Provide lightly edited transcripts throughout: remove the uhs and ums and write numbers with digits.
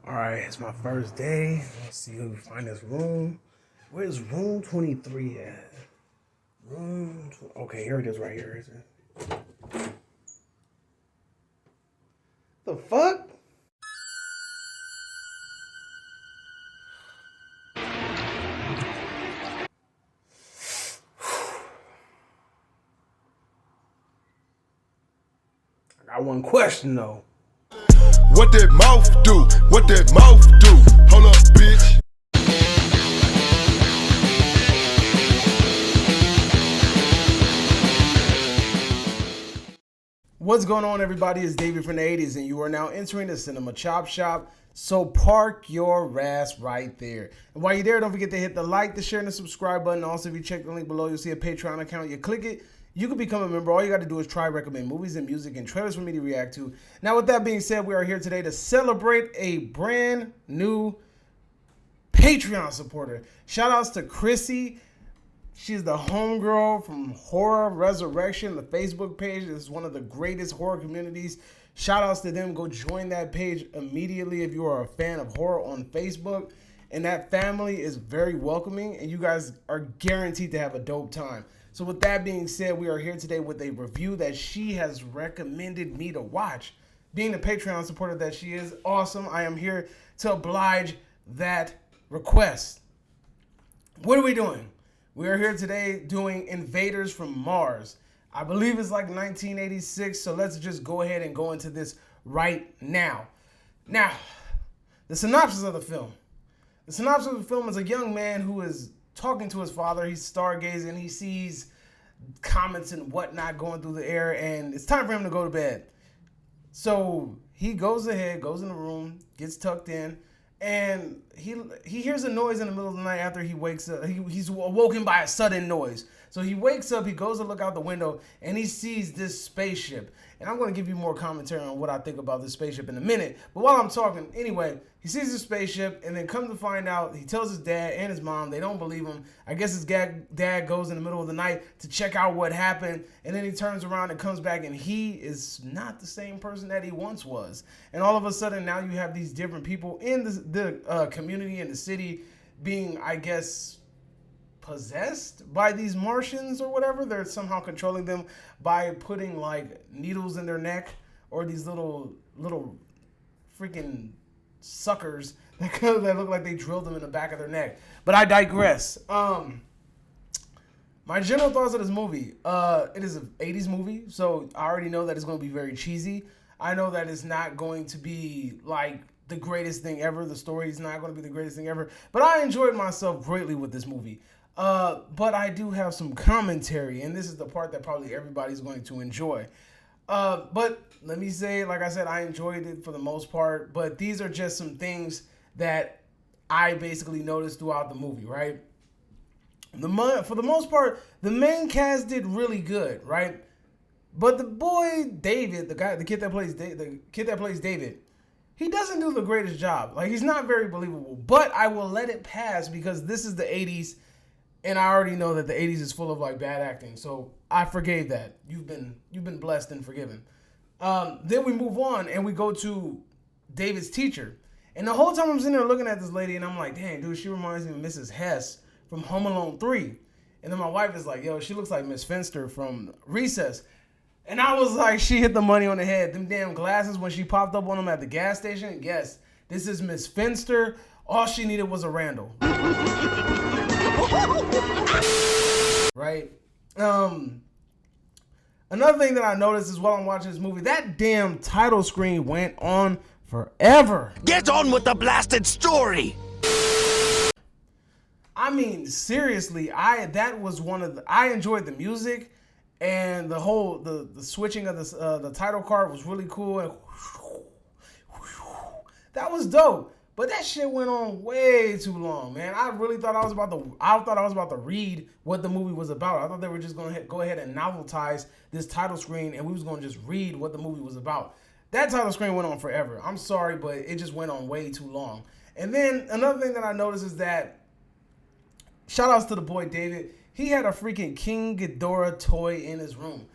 All right, it's my first day. Let's see if we find this room. Where's room 23 at? Okay, here it is right here. Is it? The fuck? I got one question though. What that mouth do? What that mouth do? Hold up, bitch. What's going on, everybody? It's David from the 80s, and you are now entering the Cinema Chop Shop. So park your ass right there. And while you're there, don't forget to hit the like, the share, and the subscribe button. Also, if you check the link below, you'll see a Patreon account. You click it, you can become a member. All you got to do is try recommend movies and music and trailers for me to react to. Now, with that being said, we are here today to celebrate a brand new Patreon supporter. Shout outs to Chrissy. She's the homegirl from Horror Resurrection, the Facebook page. This is one of the greatest horror communities. Shout outs to them. Go join that page immediately if you are a fan of horror on Facebook. And that family is very welcoming, and you guys are guaranteed to have a dope time. So with that being said, we are here today with a review that she has recommended me to watch. Being the Patreon supporter that she is, awesome. I am here to oblige that request. What are we doing? We are here today doing Invaders from Mars. I believe it's like 1986, so let's just go ahead and go into this right now. Now, the synopsis of the film. The synopsis of the film is a young man who is talking to his father. He's stargazing. He sees comets and whatnot going through the air, and it's time for him to go to bed. So he goes ahead, goes in the room, gets tucked in, and he hears a noise in the middle of the night after he wakes up. He's awoken by a sudden noise. So he wakes up, he goes to look out the window, and he sees this spaceship. And I'm going to give you more commentary on what I think about this spaceship in a minute. But while I'm talking, anyway, he sees the spaceship, and then comes to find out, he tells his dad and his mom, they don't believe him. I guess his dad goes in the middle of the night to check out what happened, and then he turns around and comes back, and he is not the same person that he once was. And all of a sudden, now you have these different people in the community, in the city, being, I guess, possessed by these Martians or whatever. They're somehow controlling them by putting like needles in their neck, or these little freaking suckers that look like they drilled them in the back of their neck. But I digress. My general thoughts of this movie. It is an 80s movie, so I already know that it's going to be very cheesy. I know that it's not going to be like the greatest thing ever. The story is not going to be the greatest thing ever. But I enjoyed myself greatly with this movie. But I do have some commentary, and this is the part that probably everybody's going to enjoy. But let me say, like I said, I enjoyed it for the most part, but these are just some things that I basically noticed throughout the movie, right? For the most part, the main cast did really good, right? But the boy David, the kid that plays David, he doesn't do the greatest job. Like, he's not very believable. But I will let it pass because this is the 80s. And I already know that the 80s is full of like bad acting, so I forgave that. You've been blessed and forgiven. Then we move on and we go to David's teacher, and the whole time I'm sitting there looking at this lady, and I'm like, dang, dude, she reminds me of Mrs. Hess from Home Alone 3. And then my wife is like, yo, she looks like Miss Finster from Recess. And I was like, she hit the money on the head. Them damn glasses when she popped up on them at the gas station. Yes, this is Miss Finster. All she needed was a Randall. Right? Another thing that I noticed is while I'm watching this movie, that damn title screen went on forever. Get on with the blasted story! I mean, seriously, I enjoyed the music, and the whole the switching of the title card was really cool, and that was dope. But that shit went on way too long, man. I really thought I was about to read what the movie was about. I thought they were just going to go ahead and noveltize this title screen, and we was going to just read what the movie was about. That title screen went on forever. I'm sorry, but it just went on way too long. And then another thing that I noticed is that, shout outs to the boy David, he had a freaking King Ghidorah toy in his room.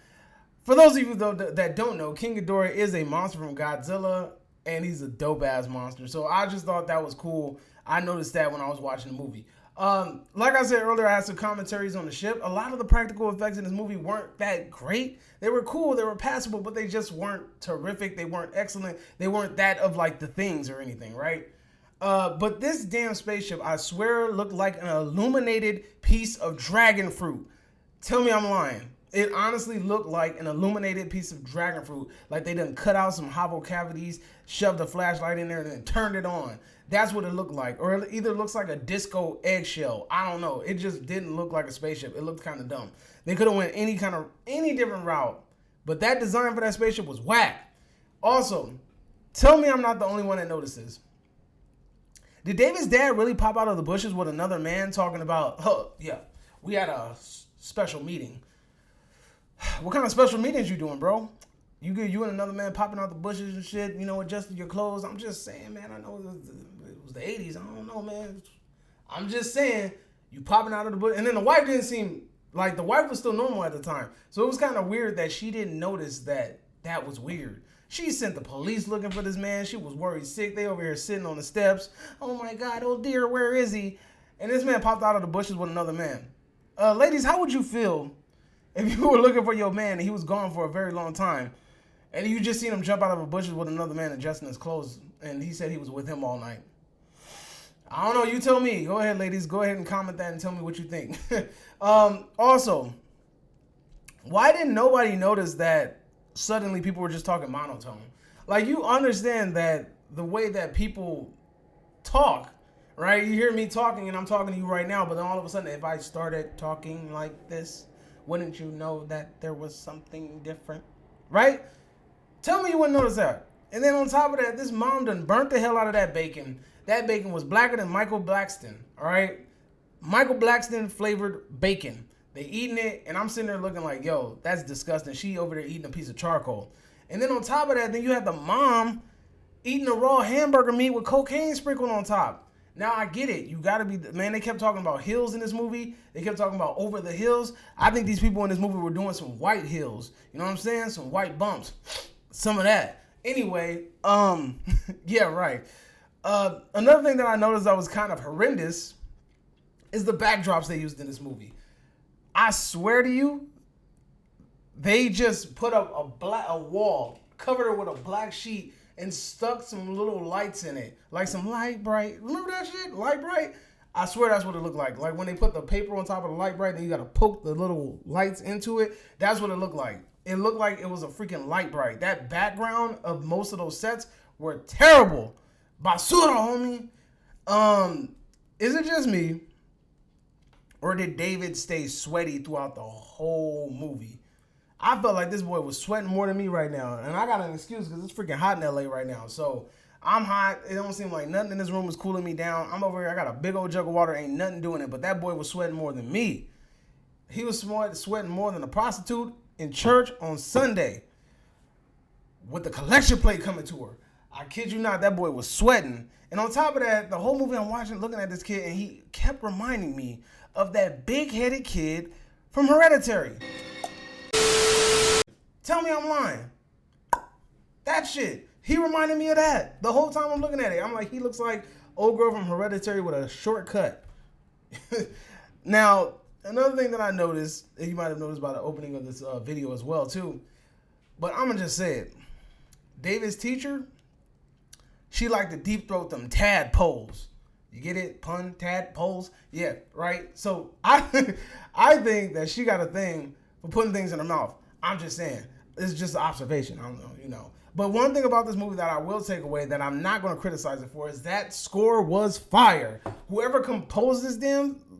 For those of you though that don't know, King Ghidorah is a monster from Godzilla. and he's a dope ass monster. So I just thought that was cool. I noticed that when I was watching the movie. Like I said earlier, I had some commentaries on the ship. A lot of the practical effects in this movie weren't that great. They were cool, they were passable, but they just weren't terrific. They weren't excellent. They weren't that of like The Things or anything, right? But this damn spaceship, I swear, looked like an illuminated piece of dragon fruit. Tell me I'm lying. It honestly looked like an illuminated piece of dragon fruit. Like they done cut out some hollow cavities, shoved a flashlight in there, and then turned it on. That's what it looked like. Or it either looks like a disco eggshell. I don't know. It just didn't look like a spaceship. It looked kind of dumb. They could have went any different route. But that design for that spaceship was whack. Also, tell me I'm not the only one that noticed this. Did David's dad really pop out of the bushes with another man talking about, yeah, we had a special meeting. What kind of special meetings you doing, bro? You and another man popping out the bushes and shit, adjusting your clothes. I'm just saying, man, I know it was the 80s. I don't know, man. I'm just saying, you popping out of the bush. And then the wife didn't seem, like the wife was still normal at the time. So it was kind of weird that she didn't notice that was weird. She sent the police looking for this man. She was worried sick. They over here sitting on the steps. Oh my God, oh dear, where is he? And this man popped out of the bushes with another man. Ladies, how would you feel if you were looking for your man and he was gone for a very long time? And you just seen him jump out of a bushes with another man adjusting his clothes, and he said he was with him all night. I don't know. You tell me. Go ahead, ladies. Go ahead and comment that and tell me what you think. Also, why didn't nobody notice that suddenly people were just talking monotone? Like, you understand that the way that people talk, right? You hear me talking, and I'm talking to you right now, but then all of a sudden, if I started talking like this, wouldn't you know that there was something different, right? Tell me you wouldn't notice that. And then on top of that, this mom done burnt the hell out of that bacon. That bacon was blacker than Michael Blackston, all right? Michael Blackston flavored bacon. They eating it, and I'm sitting there looking like, yo, that's disgusting. She over there eating a piece of charcoal. And then on top of that, then you have the mom eating a raw hamburger meat with cocaine sprinkled on top. Now, I get it. You got to be, man, they kept talking about hills in this movie. They kept talking about over the hills. I think these people in this movie were doing some white hills. You know what I'm saying? Some white bumps. Some of that. Anyway, yeah, right. Another thing that I noticed that was kind of horrendous is the backdrops they used in this movie. I swear to you, they just put up a wall, covered it with a black sheet, and stuck some little lights in it. Like some light bright. Remember that shit? Light bright? I swear that's what it looked like. Like when they put the paper on top of the light bright, then you gotta poke the little lights into it. That's what it looked like. It looked like it was a freaking light bright. That background of most of those sets were terrible. Basura, homie. Is it just me? Or did David stay sweaty throughout the whole movie? I felt like this boy was sweating more than me right now. And I got an excuse because it's freaking hot in LA right now. So I'm hot. It don't seem like nothing in this room is cooling me down. I'm over here. I got a big old jug of water. Ain't nothing doing it. But that boy was sweating more than me. He was sweating more than a prostitute in church on Sunday with the collection plate coming to her. I kid you not, that boy was sweating. And on top of that, the whole movie I'm watching, looking at this kid, and he kept reminding me of that big-headed kid from Hereditary. Tell me I'm lying. That shit. He reminded me of that. The whole time I'm looking at it, I'm like, he looks like old girl from Hereditary with a shortcut. Now, another thing that I noticed, and you might have noticed by the opening of this video as well, too, but I'm going to just say it. David's teacher, she liked to deep throat them tadpoles. You get it? Pun, tadpoles? Yeah, right? So I think that she got a thing for putting things in her mouth. I'm just saying. It's just an observation. I don't know, you know. But one thing about this movie that I will take away that I'm not going to criticize it for is that score was fire. Whoever composed this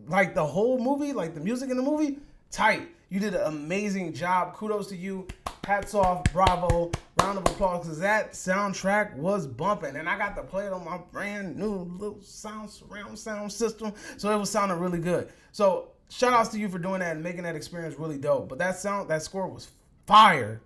like the whole movie, like the music in the movie, tight. You did an amazing job. Kudos to you. Hats off. Bravo. Round of applause because that soundtrack was bumping. And I got to play it on my brand new little surround sound system. So it was sounding really good. So shout outs to you for doing that and making that experience really dope. But that score was fire,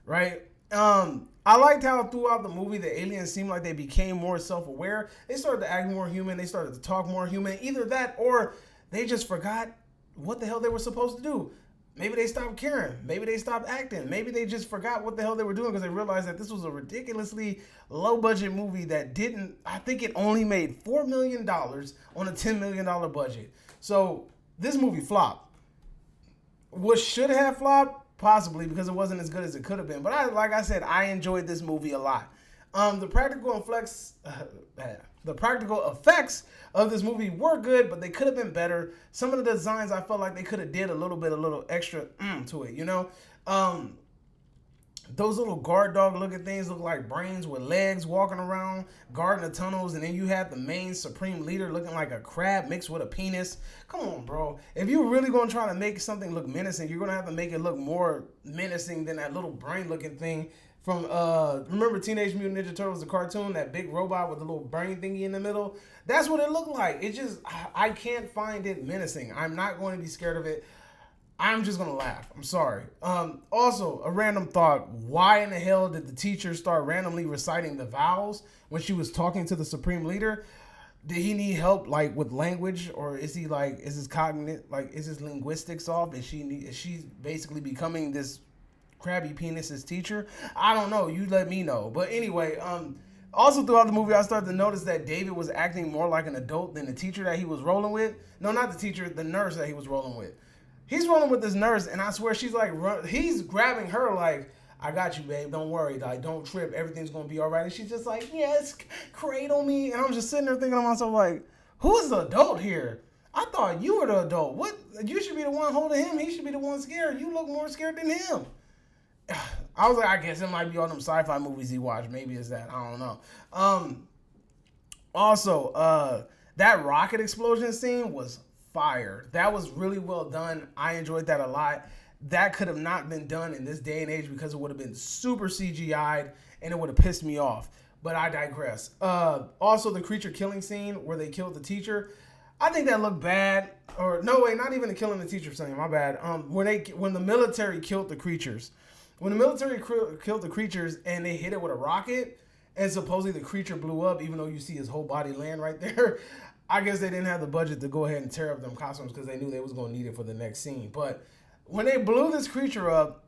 right? I liked how throughout the movie the aliens seemed like they became more self-aware. They started to act more human. They started to talk more human. Either that or they just forgot what the hell they were supposed to do. Maybe they stopped caring. Maybe they stopped acting. Maybe they just forgot what the hell they were doing because they realized that this was a ridiculously low budget movie that didn't, I think it only made $4 million on a $10 million budget. So this movie flopped. What should have flopped? Possibly because it wasn't as good as it could have been. But like I said, I enjoyed this movie a lot. The practical effects of this movie were good, but they could have been better. Some of the designs I felt like they could have did a little extra to it, you know. Those little guard dog looking things look like brains with legs walking around, guarding the tunnels, and then you have the main supreme leader looking like a crab mixed with a penis. Come on, bro. If you're really going to try to make something look menacing, you're going to have to make it look more menacing than that little brain looking thing from, remember Teenage Mutant Ninja Turtles, the cartoon, that big robot with the little brain thingy in the middle? That's what it looked like. It just, I can't find it menacing. I'm not going to be scared of it. I'm just going to laugh. I'm sorry. Also, a random thought. Why in the hell did the teacher start randomly reciting the vowels when she was talking to the Supreme Leader? Did he need help, like, with language? Or is he, like, is his cognitive, like, is his linguistics off? Is she basically becoming this crabby penis's teacher? I don't know. You let me know. But anyway, also throughout the movie, I started to notice that David was acting more like an adult than the teacher that he was rolling with. No, not the teacher, the nurse that he was rolling with. He's rolling with this nurse, and I swear she's like, he's grabbing her like, I got you, babe. Don't worry. Like, don't trip. Everything's going to be all right. And she's just like, yes, cradle me. And I'm just sitting there thinking to myself, like, who's the adult here? I thought you were the adult. What? You should be the one holding him. He should be the one scared. You look more scared than him. I was like, I guess it might be all them sci-fi movies he watched. Maybe it's that. I don't know. Also, that rocket explosion scene was fire. That was really well done. I enjoyed that a lot. That could have not been done in this day and age because it would have been super CGI'd and it would have pissed me off. But I digress. Also, the creature killing scene where they killed the teacher, I think that looked bad. Or no way, not even the killing the teacher scene. My bad. When the military killed the creatures. When the military killed the creatures and they hit it with a rocket, and supposedly the creature blew up, even though you see his whole body land right there, I guess they didn't have the budget to go ahead and tear up them costumes because they knew they was going to need it for the next scene. But when they blew this creature up,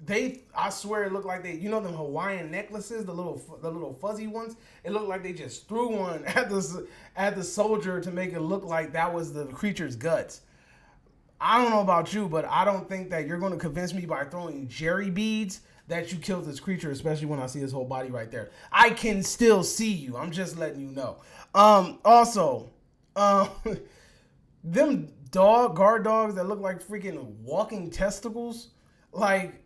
I swear it looked like they, you know them Hawaiian necklaces, the little fuzzy ones? It looked like they just threw one at the soldier to make it look like that was the creature's guts. I don't know about you, but I don't think that you're going to convince me by throwing jerry beads that you killed this creature, especially when I see his whole body right there. I can still see you. I'm just letting you know. Also, them guard dogs that look like freaking walking testicles. Like,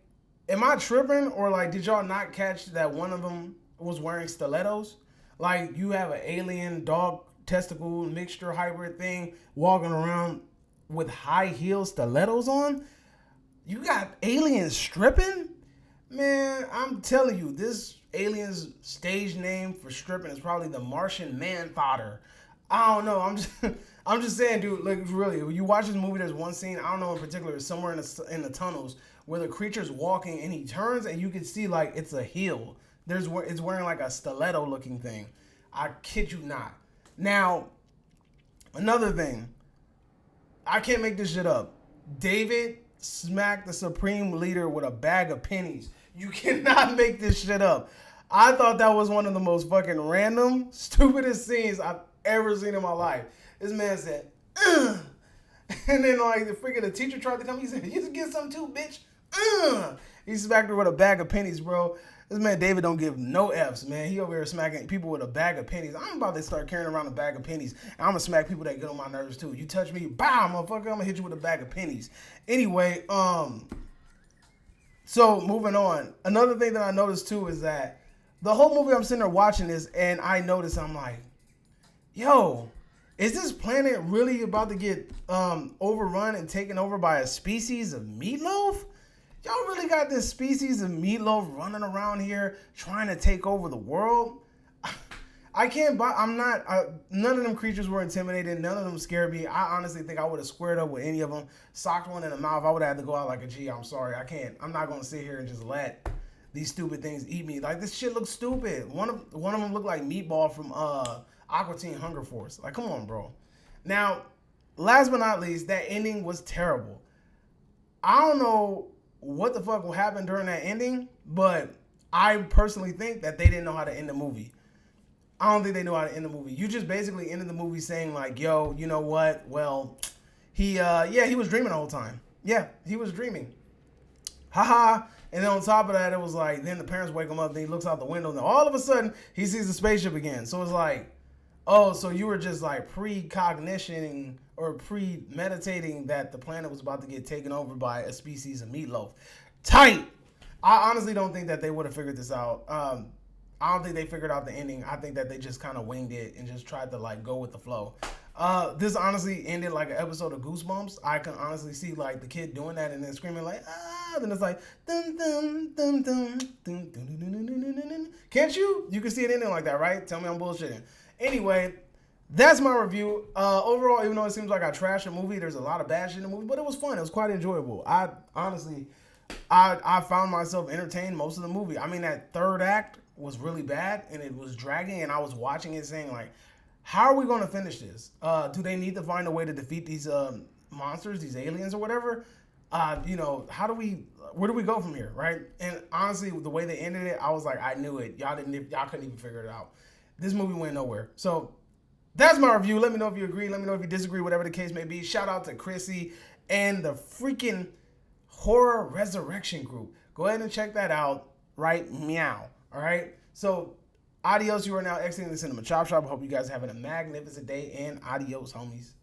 am I tripping? Or like, did y'all not catch that one of them was wearing stilettos? Like, you have an alien dog testicle mixture hybrid thing walking around with high heel stilettos on. You got aliens stripping? Man, I'm telling you, this alien's stage name for stripping is probably the Martian Man-Thotter. I don't know. I'm just saying, dude. Like, really, when you watch this movie, there's one scene, I don't know in particular, it's somewhere in the tunnels where the creature's walking and he turns and you can see like it's a heel. It's wearing like a stiletto looking thing. I kid you not. Now, another thing. I can't make this shit up. David smacked the Supreme Leader with a bag of pennies. You cannot make this shit up. I thought that was one of the most fucking random, stupidest scenes I've ever seen in my life. This man said, ugh. And then like the teacher tried to come. He said, you can get some too, bitch. Ugh. He smacked her with a bag of pennies, bro. This man David don't give no F's, man. He over here smacking people with a bag of pennies. I'm about to start carrying around a bag of pennies. And I'm gonna smack people that get on my nerves too. You touch me, bow, motherfucker, I'm gonna hit you with a bag of pennies. Anyway, so moving on. Another thing that I noticed too is that the whole movie I'm sitting there watching this, and I notice I'm like, yo, is this planet really about to get overrun and taken over by a species of meatloaf? Y'all really got this species of meatloaf running around here trying to take over the world? I can't buy, none of them creatures were intimidated. None of them scared me. I honestly think I would have squared up with any of them. Socked one in the mouth. I would have had to go out like a G. I'm sorry. I can't. I'm not going to sit here and just let these stupid things eat me. Like, this shit looks stupid. One of them looked like Meatball from Aqua Teen Hunger Force. Like, come on, bro. Now, last but not least, that ending was terrible. I don't know what the fuck will happen during that ending, but I personally think that they didn't know how to end the movie. I don't think they know how to end the movie. You just basically ended the movie saying like, yo, you know what? Well, he was dreaming the whole time. Yeah, he was dreaming. Haha. And then on top of that, it was like, then the parents wake him up, then he looks out the window, and then all of a sudden, he sees the spaceship again. So it's like, oh, so you were just like precognitioning or premeditating that the planet was about to get taken over by a species of meatloaf. Tight! I honestly don't think that they would have figured this out. I don't think they figured out the ending. I think that they just kind of winged it and just tried to like go with the flow. This honestly ended like an episode of Goosebumps. I can honestly see like the kid doing that and then screaming like ah, then it's like dum dum dum dum dum dum dum dum dum. Can't you? You can see it ending like that, right? Tell me I'm bullshitting. Anyway, that's my review. Overall, even though it seems like I trashed the movie, there's a lot of bad shit in the movie, but it was fun. It was quite enjoyable. I honestly, I found myself entertained most of the movie. I mean, that third act was really bad and it was dragging, and I was watching it saying like, how are we going to finish this? Do they need to find a way to defeat these monsters, these aliens or whatever? Where do we go from here, right? And honestly, the way they ended it, I was like, I knew it. Y'all couldn't even figure it out. This movie went nowhere. So that's my review. Let me know if you agree. Let me know if you disagree, whatever the case may be. Shout out to Chrissy and the freaking Horror Resurrection group. Go ahead and check that out right meow. All right? So adios. You are now exiting the Cinema Chop Shop. I hope you guys are having a magnificent day, and adios, homies.